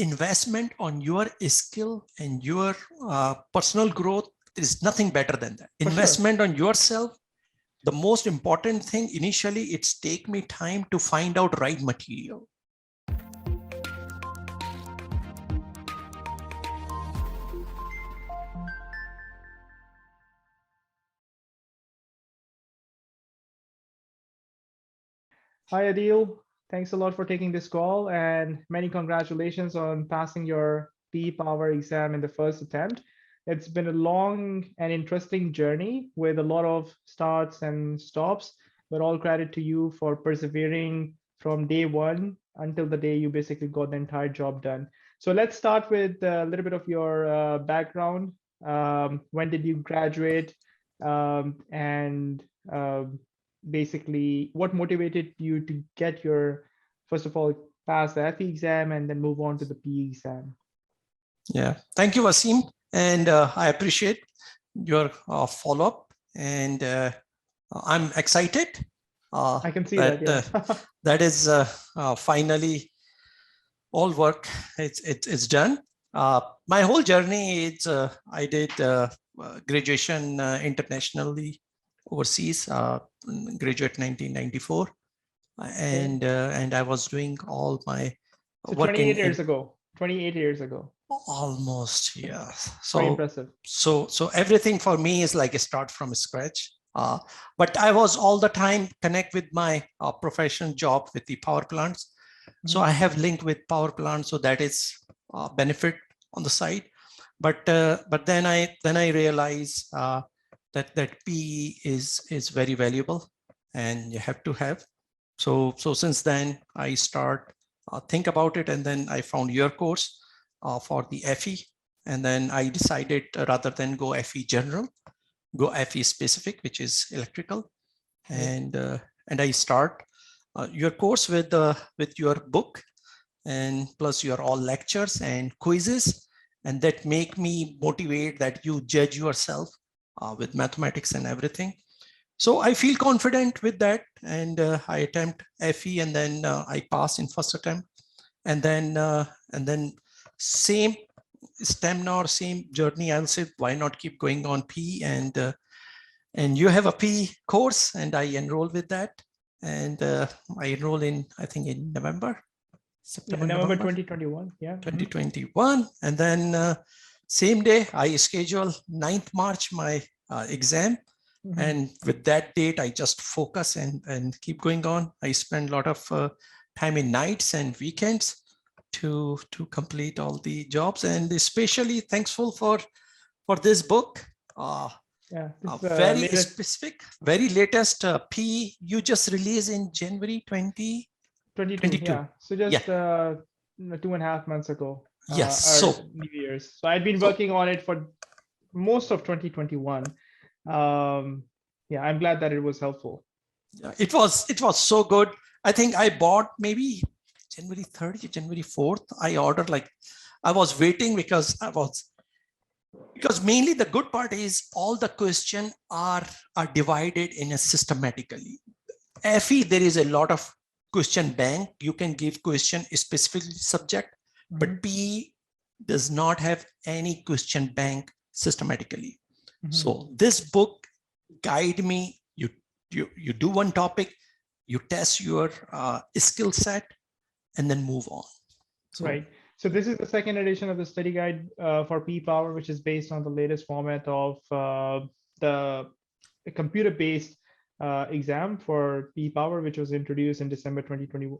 investment on your skill and your personal growth. There is nothing better than that. For Investment sure. on yourself. The most important thing initially, it's take me time to find out right material. Hi, Adil. Thanks a lot for taking this call and many congratulations on passing your P Power exam in the first attempt. It's been a long and interesting journey with a lot of starts and stops, but all credit to you for persevering from day one until the day you basically got the entire job done. So let's start with a little bit of your background. When did you graduate? And basically what motivated you to get your, first of all, pass the FE exam and then move on to the PE exam? Yeah, thank you, Wasim. And I appreciate your follow-up. And I'm excited I can see that that, yeah. that is finally all work. It's done. My whole journey is I did graduation internationally overseas, graduate 1994, and I was doing all my So work 28 years ago, 28 years ago. almost, yeah. Quite So impressive. so everything for me is like a start from scratch. But I was all the time connect with my professional job with the power plants. So I have linked with power plants, so that is benefit on the side. But then I realize that PE is very valuable, and you have to have. So since then I start think about it, and then I found your course for the FE, and then I decided rather than go FE general, go FE specific, which is electrical, and I start your course with your book, and plus your all lectures and quizzes, and that make me motivate that you judge yourself with mathematics and everything. So I feel confident with that, and I attempt FE, and then I pass in first attempt, and then same stamina or same journey. I'll say, why not keep going on P, and you have a P course, and I enroll with that, and I enroll in, I think, in November, Yeah, September, November November 2021. Yeah. 2021, and then same day I schedule 9th March my exam. And with that date, I just focus and keep going on. I spend a lot of time in nights and weekends to complete all the jobs, and especially thankful for this book. Yeah, this is the Very latest. specific, very latest P you just released in January 22, 2022. yeah. So Yeah. just 2.5 months ago, Yes. or New Year's. So I'd been working on it for most of 2021. Yeah, I'm glad that it was helpful. It was so good. I think I bought maybe January 30th, January 4th. I ordered, like, I was waiting because mainly the good part is all the questions are divided in a systematically. FE, there is a lot of question bank. You can give question specifically subject, but PE does not have any question bank systematically. So this book guide me. You do one topic, you test your skill set, and then move on. So, right. So this is the second edition of the study guide for P Power, which is based on the latest format of the computer-based exam for P Power, which was introduced in December 2020.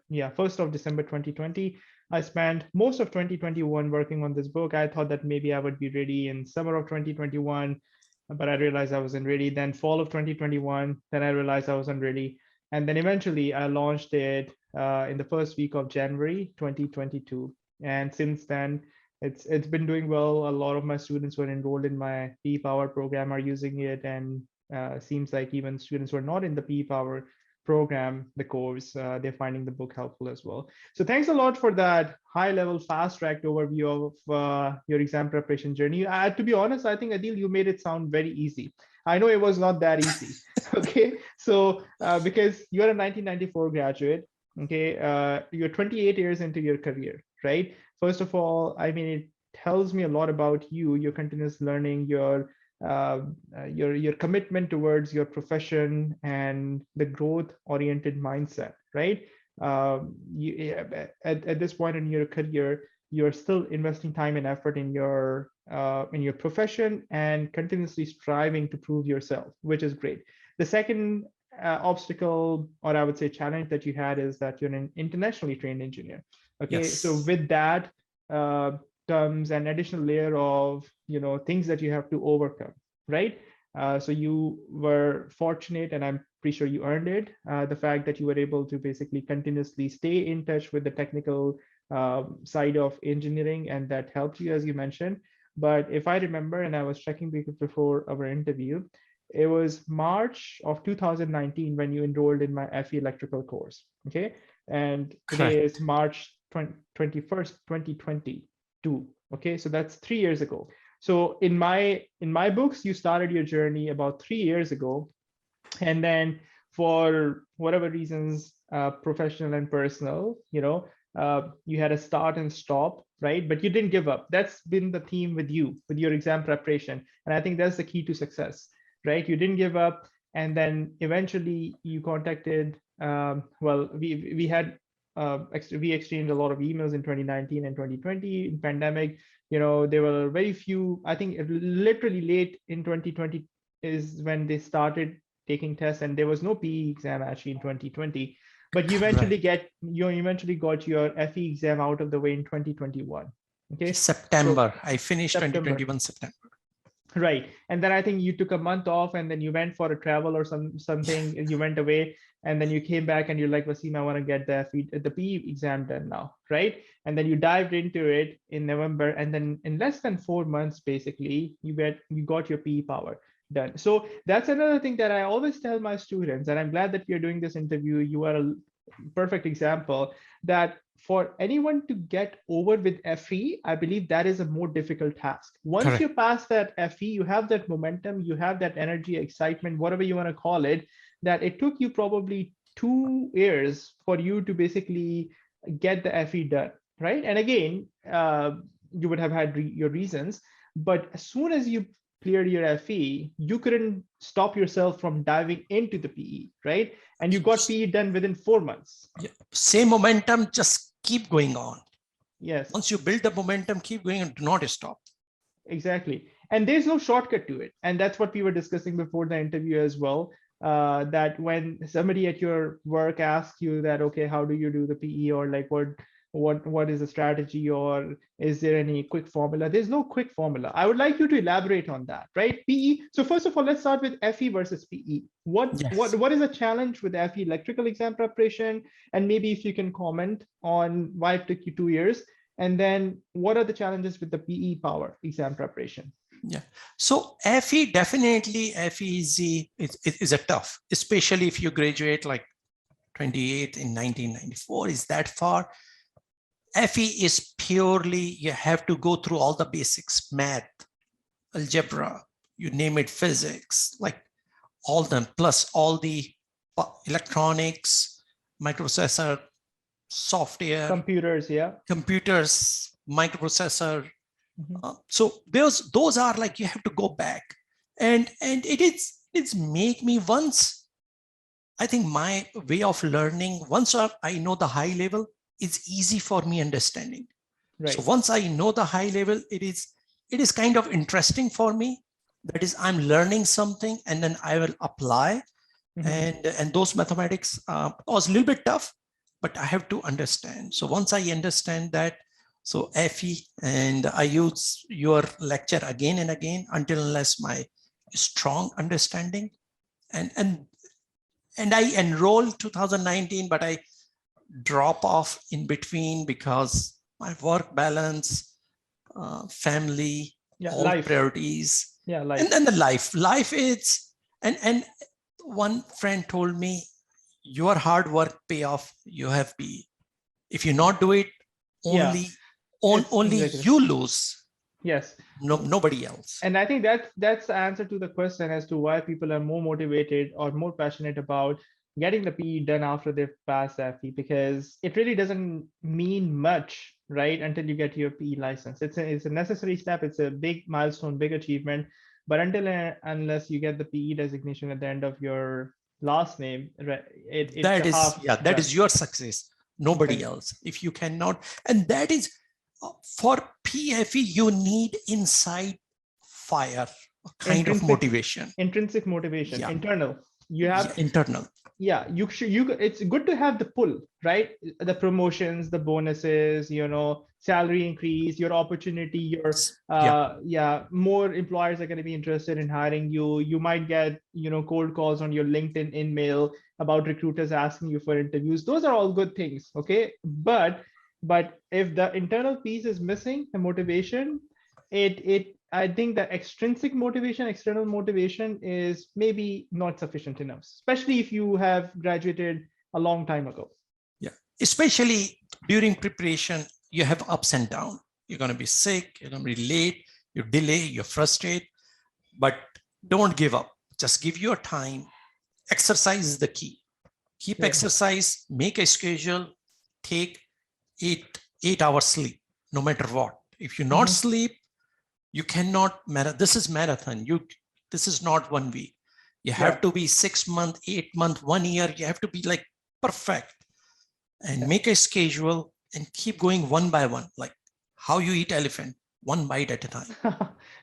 Yeah, 1st of December 2020. I spent most of 2021 working on this book. I thought that maybe I would be ready in summer of 2021, but I realized I wasn't ready. Then fall of 2021, then I realized I wasn't ready. And then eventually I launched it in the first week of January 2022. And since then, it's been doing well. A lot of my students who are enrolled in my P Power program are using it, and seems like even students who are not in the P Power program, the course, they're finding the book helpful as well. So thanks a lot for that high-level, fast-tracked overview of your exam preparation journey. To be honest, I think, Adil, you made it sound very easy. I know it was not that easy. Okay, so because you're a 1994 graduate, okay, you're 28 years into your career. right? First of all, I mean, it tells me a lot about you, your continuous learning, your commitment towards your profession and the growth oriented mindset, right? At this point in your career, you're still investing time and effort in your profession and continuously striving to prove yourself, which is great. The second obstacle, or I would say challenge that you had, is that you're an internationally trained engineer. Okay, so Yes. with that uh, comes an additional layer of things that you have to overcome, right? So you were fortunate, and I'm pretty sure you earned it. The fact that you were able to basically continuously stay in touch with the technical side of engineering, and that helped you, as you mentioned. But if I remember, and I was checking before our interview, it was March of 2019 when you enrolled in my FE electrical course. Okay. And today is Correct. March 21st, 2022. Okay. So that's 3 years ago. So in my books, you started your journey about 3 years ago. And then for whatever reasons, professional and personal, you had a start and stop, right? But you didn't give up. That's been the theme with you, with your exam preparation. And I think that's the key to success, right? You didn't give up. And then eventually you contacted, well, we had, we exchanged a lot of emails in 2019 and 2020 in pandemic. There were very few, I think literally late in 2020 is when they started taking tests, and there was no PE exam actually in 2020. But Correct. you eventually got your FE exam out of the way in 2021. Okay, so September. I finished September. 2021 September. Right. And then I think you took a month off, and then you went for a travel or something, and you went away, and then you came back and you're like, Wasim, I want to get the PE exam done now, right? And then you dived into it in November, and then in less than 4 months, basically, you got your PE power done. So that's another thing that I always tell my students, and I'm glad that we are doing this interview. You are a perfect example that for anyone to get over with FE, I believe that is a more difficult task. Once you Correct. pass that FE, you have that momentum, you have that energy, excitement, whatever you want to call it, that it took you probably 2 years for you to basically get the FE done, right? And again, you would have had your reasons, but as soon as you cleared your FE, you couldn't stop yourself from diving into the PE, right? And you got PE done within 4 months. Yeah. Same momentum, just keep going on. Yes, Once you build the momentum, keep going and do not stop. exactly. And there's no shortcut to it. And that's what we were discussing before the interview as well. That when somebody at your work asks you that, okay, how do you do the PE, or like what is the strategy, or is there any quick formula? There's no quick formula. I would like you to elaborate on that, right? PE. So first of all, let's start with FE versus PE. What what Yes. what is the challenge with FE electrical exam preparation? And maybe if you can comment on why it took you 2 years, and then what are the challenges with the PE power exam preparation? Yeah. So FE, definitely FE is a tough, especially if you graduate like 28 in 1994, is that far. FE is purely, you have to go through all the basics, math, algebra, you name it, physics, like all them, plus all the electronics, microprocessor, software, Computers, yeah. computers, microprocessor. Mhm. So those are like, you have to go back, and it's make me, once I think my way of learning, once I know the high level, it's easy for me understanding. So Right. once I know the high level, it is kind of interesting for me. That is, I'm learning something and then I will apply. Mhm. And those mathematics was a little bit tough, but I have to understand. So once I understand that, so FE, and I use your lecture again and again until unless my strong understanding, and and and I enrolled 2019, but I drop off in between because my work balance, family, Yeah, all life. priorities, Yeah, and life. then the life is, and one friend told me, your hard work pay off, you have be, if you not do it, Yeah, only it's only exactly. you lose, Yes. no, nobody else. And I think that's the answer to the question as to why people are more motivated or more passionate about getting the PE done after they've passed FE, because it really doesn't mean much right, until you get your PE license. It's a necessary step. It's a big milestone, big achievement. But until unless you get the PE designation at the end of your last name, right, it's a That is, half yeah, that done. is your success, nobody Right. else. If you cannot, and that is for PFE, you need inside fire, a kind of Intrinsic motivation. intrinsic motivation, Yeah, internal. You yeah, have, internal. yeah, you should, you, it's good to have the pull, right? The promotions, the bonuses, salary increase, your opportunity, your Yeah, yeah, more employers are going to be interested in hiring you. You might get, cold calls on your LinkedIn in mail about recruiters asking you for interviews. Those are all good things, okay? But if the internal piece is missing, the motivation, it I think the extrinsic motivation, external motivation is maybe not sufficient enough, especially if you have graduated a long time ago. yeah. Especially during preparation, you have ups and downs. You're going to be sick, you're going to be late, you delay, you're frustrated, but don't give up. Just give your time. Exercise is the key. Keep Right. exercise, make a schedule, take 8 hours sleep, no matter what. If you not sleep, you cannot, this is marathon. This is not 1 week. You have Yeah. to be 6 months, 8 months, 1 year. You have to be like perfect and Yeah. make a schedule and keep going one by one, like how you eat elephant, one bite at a time.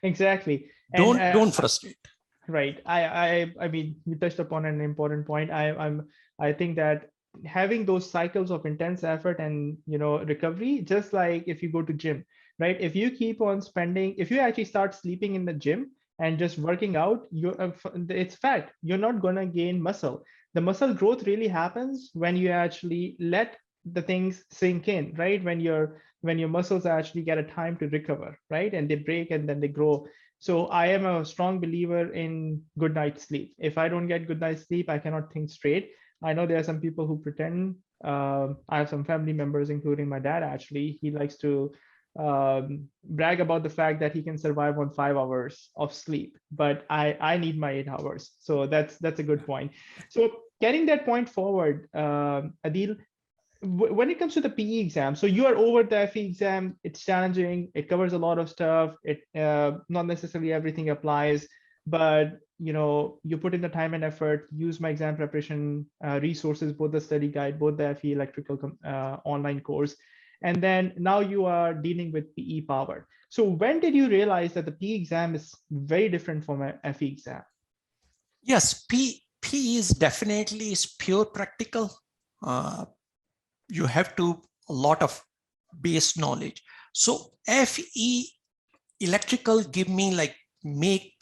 Exactly. And Don't frustrate. right. I mean, you touched upon an important point. I think that having those cycles of intense effort and recovery, just like if you go to gym, right? If you keep on spending, if you actually start sleeping in the gym and just working out, it's fat. You're not gonna gain muscle. The muscle growth really happens when you actually let the things sink in, right? When your muscles actually get a time to recover, right? And they break and then they grow. So I am a strong believer in good night's sleep. If I don't get good night's sleep, I cannot think straight. I know there are some people who pretend. I have some family members, including my dad. Actually, he likes to brag about the fact that he can survive on 5 hours of sleep, but I need my 8 hours. So that's a good point. So getting that point forward, Adil, when it comes to the PE exam, so you are over the FE exam. It's challenging. It covers a lot of stuff. It not necessarily everything applies, but you put in the time and effort. Use my exam preparation resources, both the study guide, both the FE electrical online course, and then now you are dealing with PE power. So when did you realize that the PE exam is very different from a FE exam? Yes, P is definitely is pure practical. You have to a lot of base knowledge. So FE electrical give me like make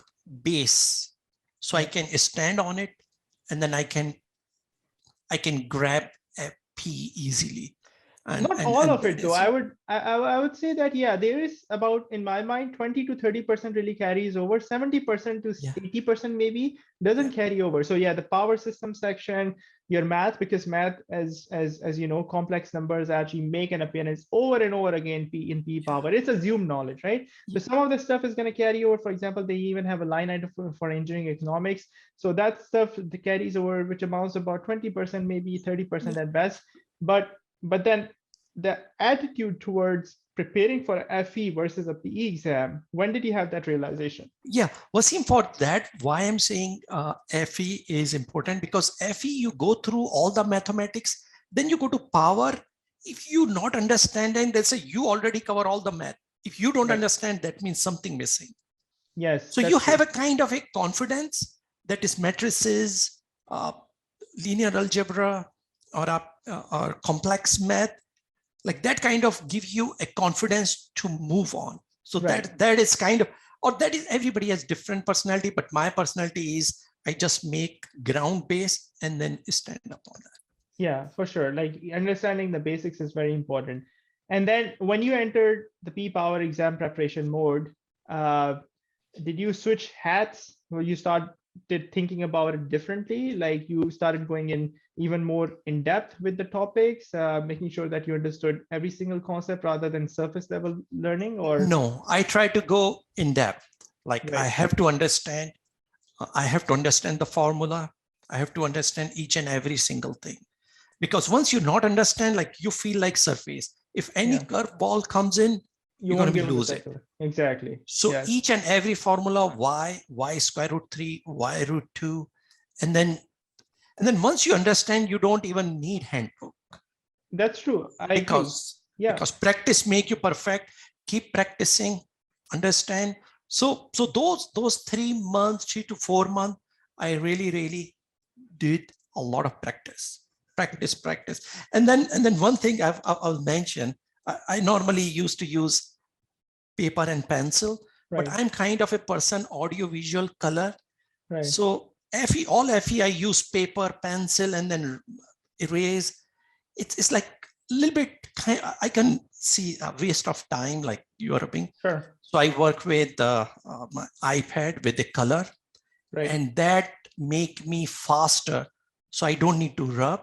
base, so I can stand on it, and then I can grab a P easily. Not all And of that it though. is, I would say that, yeah, there is about, in my mind, 20 to 30% really carries over. 70% to yeah, 80% maybe yeah, doesn't carry over. So yeah, the power system section, your math, because math, as you know, complex numbers actually make an appearance over and over again in P yeah, power. It's assumed knowledge, right? So yeah, some of the stuff is going to carry over. For example, they even have a line item for engineering economics. So that stuff that carries over, which amounts to about 20%, maybe 30% yeah. at best. But then the attitude towards preparing for a FE versus a PE exam, when did you have that realization? Yeah, Wasim, for that, why I'm saying FE is important, because FE, you go through all the mathematics, then you go to power. If you not understand, and they say you already cover all the math. If you don't Right. understand, that means something missing. Yes, So you that's have true. a kind of a confidence that is matrices, uh, linear algebra, or complex math, like that kind of give you a confidence to move on. So Right. that is kind of, or that is, everybody has different personality, but my personality is I just make ground base and then stand up on that. Yeah, for sure. Like understanding the basics is very important. And then when you entered the P Power exam preparation mode, uh, did you switch hats or you started thinking about it differently? Like you started going in even more in depth with the topics, making sure that you understood every single concept rather than surface level learning, or No, I try to go in depth. Like right? I have to understand the formula. I have to understand each and every single thing. Because once you not understand, like you feel like surface. If any Yeah. curveball comes in, You you're going won't to give be them the losing. circle. Exactly. So Yes. each and every formula, y square root 3, y root 2, and then once you understand, you don't even need handbook. That's true. I agree. because Yeah. because practice make you perfect. Keep practicing, understand. So those 3 months, 3 to 4 months, I really did a lot of practice. And then one thing I'll mention, I normally used to use paper and pencil, but Right. I'm kind of a person audio visual color. Right. So FE I use paper, pencil, and then erase. It's like a little bit I can see a waste of time, like you are being. Sure. So I work with my iPad with the color, Right. and that make me faster. So I don't need to rub,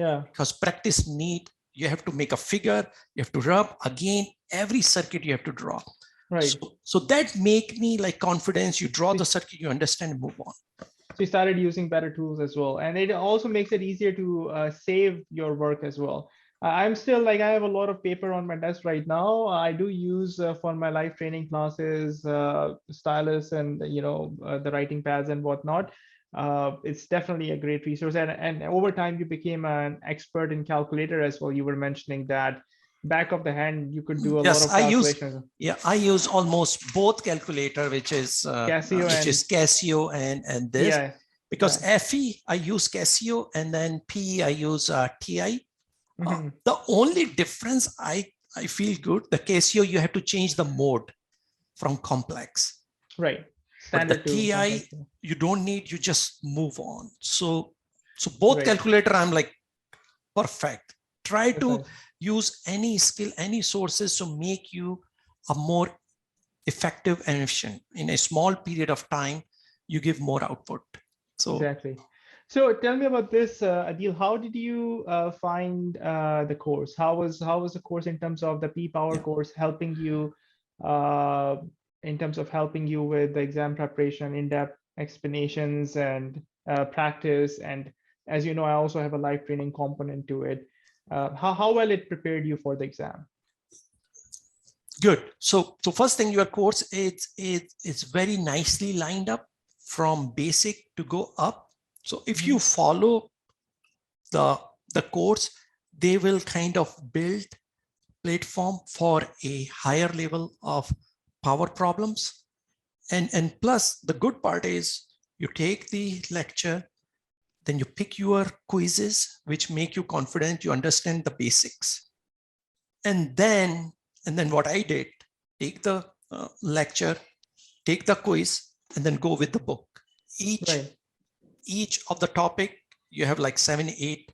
Yeah. because practice need, you have to make a figure, you have to rub again, every circuit you have to draw. Right. So that make me like confidence. You draw So, the circuit, you understand, and move on. so you started using better tools as well, and it also makes it easier to save your work as well. I'm still like, I have a lot of paper on my desk right now. I do use for my live training classes, stylus, and the writing pads and whatnot. It's definitely a great resource, and over time you became an expert in calculator as well. You were mentioning that back of the hand you could do a lot Yes, of calculations. I use almost both calculator, which is Casio and Casio and this, yeah, because yeah. FE I use Casio, and then PE I use TI. Hmm. The only difference I feel good, the Casio you have to change the mode from complex, Right. but the Standard to TI complex. Yeah. you don't need, you just move on. So both Right. calculator I'm like perfect. Try That's to nice. use any skill, any sources to make you a more effective and efficient. In a small period of time, you give more output. So Exactly. So tell me about this, Adil. How did you find the course? How was the course in terms of the P Power yeah, course helping you uh, in terms of helping you with the exam preparation, in-depth explanations, and practice? And as you know, I also have a live training component to it. How well it prepared you for the exam? good. So first thing, your course it's very nicely lined up from basic to go up. So if you Mhm. follow the course, they will kind of build platform for a higher level of power problems. And plus the good part is you take the lecture, then you pick your quizzes which make you confident, you understand the basics. And then what I did, take the lecture, take the quiz, and then go with the book. each Right. each of the topic, you have like 7 8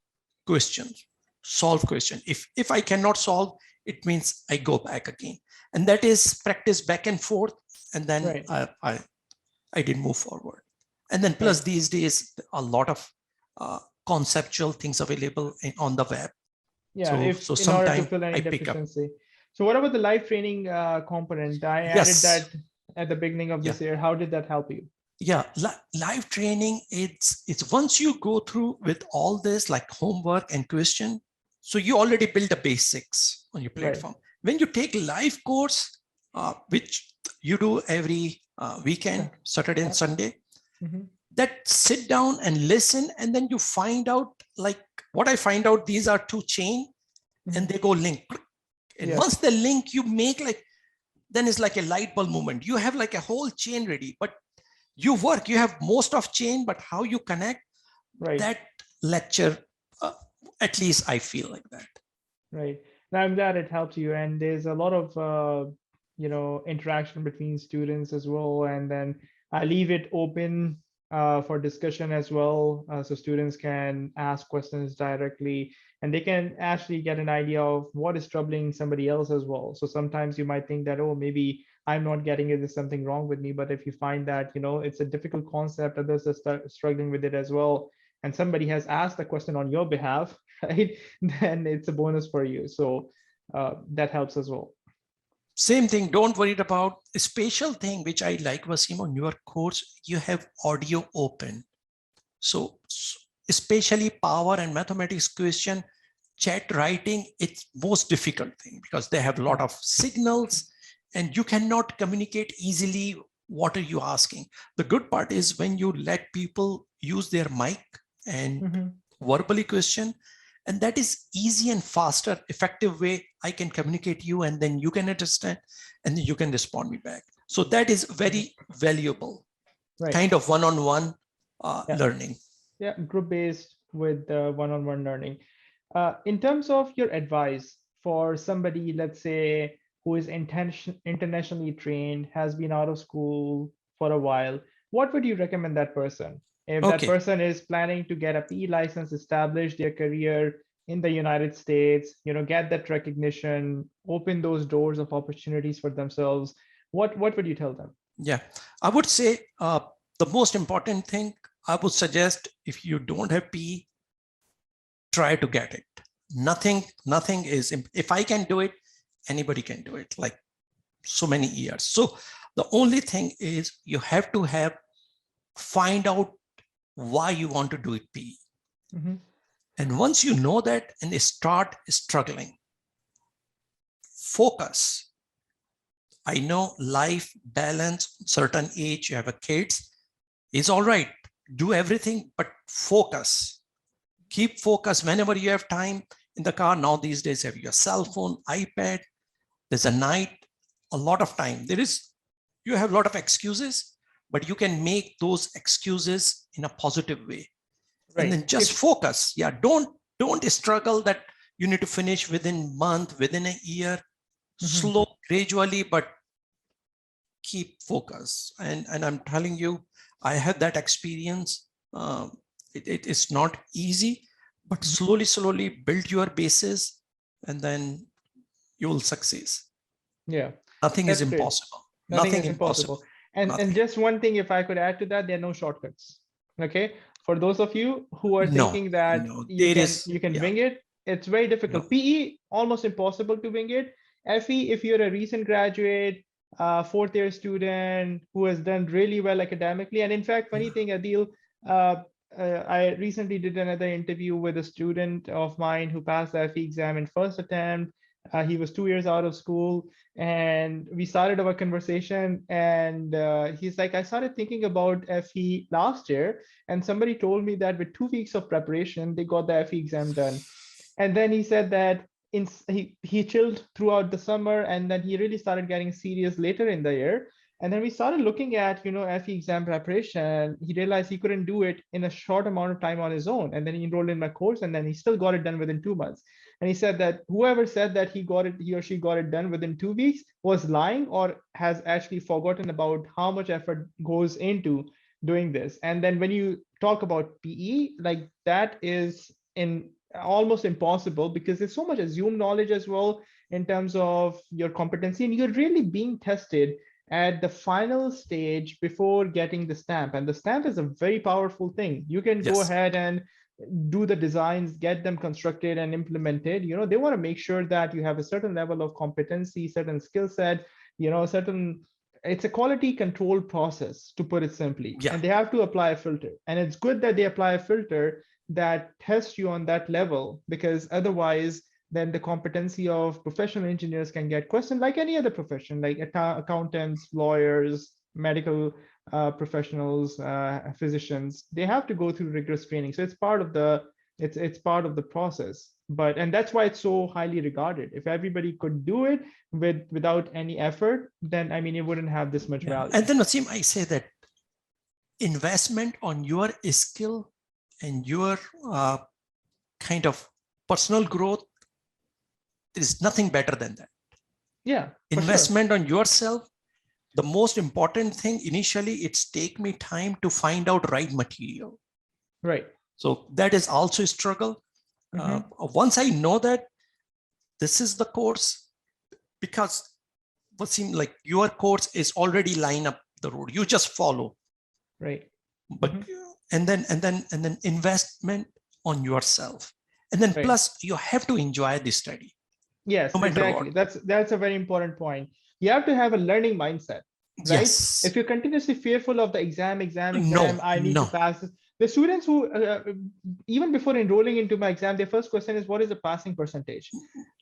questions, solve question. If I cannot solve, it means I go back again, and that is practice back and forth. And then Right. I did move forward. And then plus Right. these days a lot of conceptual things available on the web. Yeah, So if in order to sometime fill I any pick up. deficiency. So what about the live training component? I added Yes. that at the beginning of Yeah. this year. How did that help you? Yeah. Live training, it's once you go through with all this like homework and question, so you already build the basics on your Right. platform. When you take live course, which you do every weekend, Saturday and Sunday, Mm-hmm. that sit down and listen, and then you find out, like what I find out, these are two chain and Mm-hmm. they go link. And once Yes. the link you make, like, then it's like a light bulb moment. You have like a whole chain ready, but you have most of chain, but how you connect Right. that lecture, uh, at least I feel like that. Right. Now I'm glad it helps you. And there's a lot of interaction between students as well. And then I leave it open for discussion as well, so students can ask questions directly, and they can actually get an idea of what is troubling somebody else as well. So sometimes you might think that, oh, maybe I'm not getting it, there's something wrong with me. But if you find that it's a difficult concept, others are struggling with it as well, and somebody has asked the question on your behalf, right, then it's a bonus for you. So that helps as well. Same thing, don't worry about a special thing which I like, Wasim, on your course, you have audio open. So especially power and mathematics question, chat writing, it's most difficult thing because they have a lot of signals and you cannot communicate easily. What are you asking? The good part is when you let people use their mic and verbally question, and that is easy and faster, effective way I can communicate you, and then you can understand, and then you can respond me back. So that is very valuable, kind of one-on-one learning. Yeah, group-based with one-on-one learning. In terms of your advice for somebody, let's say, who is internationally trained, has been out of school for a while, what would you recommend that person? If that person is planning to get a PE license, establish their career in the United States, get that recognition, open those doors of opportunities for themselves, what would you tell them? Yeah, I would say the most important thing, I would suggest, if you don't have PE, try to get it. Nothing is, if I can do it, anybody can do it, like so many years. So the only thing is you have to find out why you want to do it PE. And once you know that and start struggling, focus. I know life balance, certain age, you have a kids, is all right. Do everything, but focus. Keep focus whenever you have time in the car. Now these days have your cell phone, iPad. There's a night, a lot of time. You have a lot of excuses, but you can make those excuses in a positive way. Right. And then just focus. Yeah, don't struggle that you need to finish within month, within a year. Slow, gradually, but keep focus. And I'm telling you, I had that experience. It is not easy, but slowly build your basis, and then you will succeed. Yeah, nothing is impossible. Nothing is impossible. And just one thing, if I could add to that, there are no shortcuts. Okay, for those of you who are thinking that you can wing it, it's very difficult. PE, almost impossible to wing it. FE, if you're a recent graduate, fourth year student who has done really well academically, and in fact, funny thing, Adil, I recently did another interview with a student of mine who passed the FE exam in first attempt. He was 2 years out of school, and we started our conversation, and he's like, I started thinking about FE last year, and somebody told me that with 2 weeks of preparation, they got the FE exam done. And then he said that he chilled throughout the summer, and then he really started getting serious later in the year. And then we started looking at, FE exam preparation. He realized he couldn't do it in a short amount of time on his own. And then he enrolled in my course, and then he still got it done within 2 months. And he said that whoever said that he or she got it done within 2 weeks was lying, or has actually forgotten about how much effort goes into doing this. And then when you talk about PE, like that is almost impossible, because there's so much assumed knowledge as well in terms of your competency, and you're really being tested at the final stage before getting the stamp. And the stamp is a very powerful thing. You can go ahead and do the designs, get them constructed and implemented. They want to make sure that you have a certain level of competency, certain skill set, it's a quality control process, to put it simply. And they have to apply a filter. And it's good that they apply a filter that tests you on that level, because otherwise then the competency of professional engineers can get questioned, like any other profession, like accountants, lawyers, medical professionals, physicians. They have to go through rigorous training. So it's part of the process. And that's why it's so highly regarded. If everybody could do it without any effort, then it wouldn't have this much value. And then, Wasim, I say that investment on your skill and your kind of personal growth, there is nothing better than that. Yeah. Investment on yourself. The most important thing initially, it's take me time to find out right material. Right. So that is also a struggle. Once I know that this is the course, because what seems like your course is already line up the road, you just follow. Right. But and then investment on yourself, and then plus you have to enjoy the study. Yes, no exactly. That's a very important point. You have to have a learning mindset, right? If you're continuously fearful of the exam, I need to pass this, The students who, even before enrolling into my exam, their first question is, what is the passing percentage?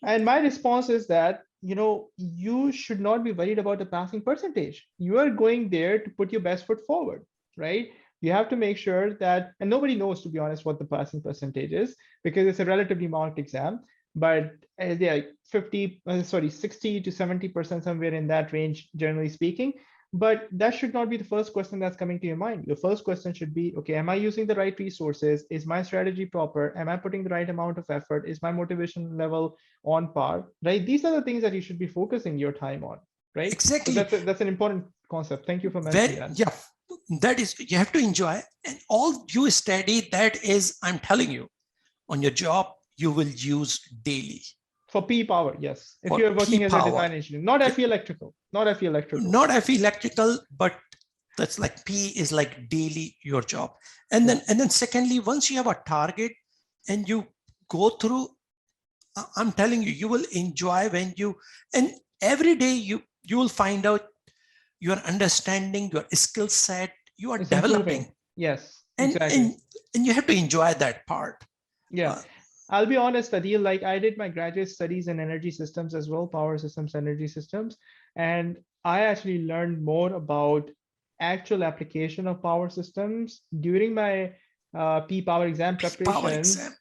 And my response is that, you should not be worried about the passing percentage. You are going there to put your best foot forward, right? You have to make sure that, and nobody knows, to be honest, what the passing percentage is, because it's a relatively marked exam. But yeah, 60 to 70%, somewhere in that range, generally speaking. But that should not be the first question that's coming to your mind. Your first question should be, okay, am I using the right resources? Is my strategy proper? Am I putting the right amount of effort? Is my motivation level on par, right? These are the things that you should be focusing your time on, right? Exactly. So that's an important concept. Thank you for mentioning that. Yeah, that is, you have to enjoy, and all you study, that is, I'm telling you, on your job, you will use daily. For P power, yes. If For you're working P as a power. design engineer, not FE electrical, not FE electrical. Not FE electrical, but that's like P is like daily your job. And then secondly, once you have a target and you go through, I'm telling you, you will enjoy when you, and every day you will find out your understanding, your skill set, you are It's developing. improving. Yes, And, exactly. and you have to enjoy that part. Yeah. I'll be honest, Adil, like I did my graduate studies in energy systems as well, power systems, energy systems. And I actually learned more about actual application of power systems during my P power exam preparation,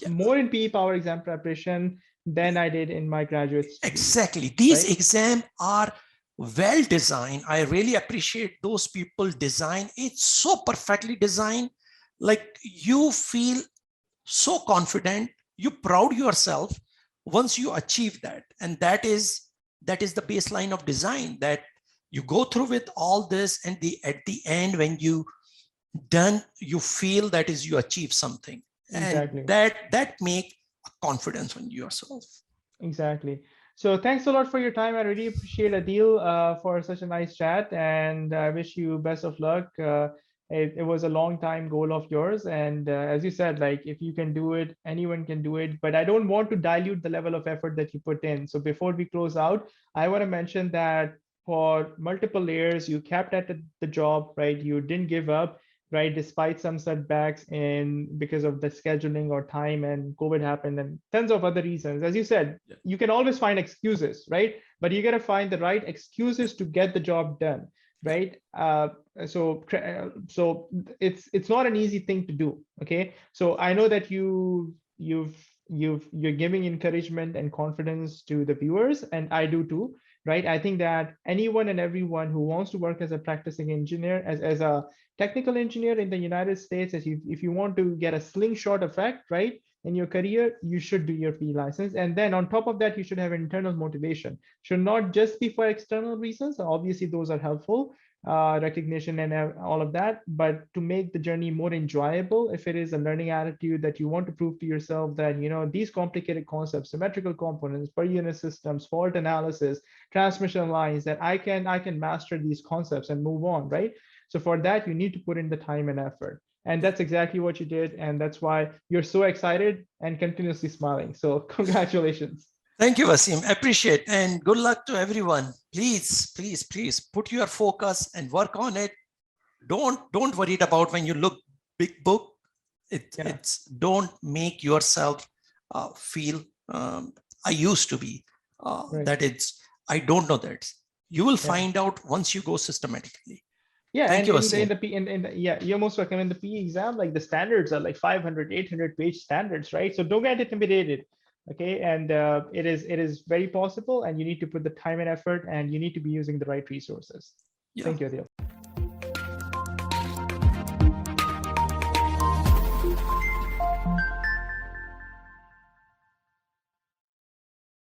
more in P power exam preparation than I did in my graduate studies. Exactly. These exams are well designed. I really appreciate those people design. It's so perfectly designed. Like you feel so confident, you proud yourself once you achieve that. And that is the baseline of design, that you go through with all this, and at the end, when you done, you feel that is you achieve something. Exactly. And that make confidence on yourself. Exactly. So thanks a lot for your time. I really appreciate Adil for such a nice chat, and I wish you best of luck. It was a long time goal of yours, and as you said, like if you can do it, anyone can do it. But I don't want to dilute the level of effort that you put in. So before we close out, I want to mention that for multiple layers, you kept at the job, right? You didn't give up, right? Despite some setbacks in because of the scheduling or time, and COVID happened, and tons of other reasons. As you said, you can always find excuses, right? But you got to find the right excuses to get the job done, right? So it's not an easy thing to do. Okay, so I know that you're giving encouragement and confidence to the viewers, and I do too, right? I think that anyone and everyone who wants to work as a practicing engineer, as a technical engineer in the United States, if you want to get a slingshot effect, right, in your career, you should do your P license. And then on top of that, you should have internal motivation. Should not just be for external reasons. Obviously, those are helpful, recognition and all of that. But to make the journey more enjoyable, if it is a learning attitude that you want to prove to yourself that, these complicated concepts, symmetrical components, per unit systems, fault analysis, transmission lines, that I can master these concepts and move on, right? So for that, you need to put in the time and effort. And that's exactly what you did. And that's why you're so excited and continuously smiling. So congratulations. Thank you, Wasim. Appreciate, and good luck to everyone. Please, please, please put your focus and work on it. Don't worry about when you look big book. It's don't make yourself feel I used to be. Right. That it's, I don't know that. You will find out once you go systematically. Yeah, Thank and you, in the you're most welcome. In the P exam, like the standards are like 500, 800 page standards, right? So don't get intimidated, okay? And it is very possible, and you need to put the time and effort, and you need to be using the right resources. Thank you, Adil.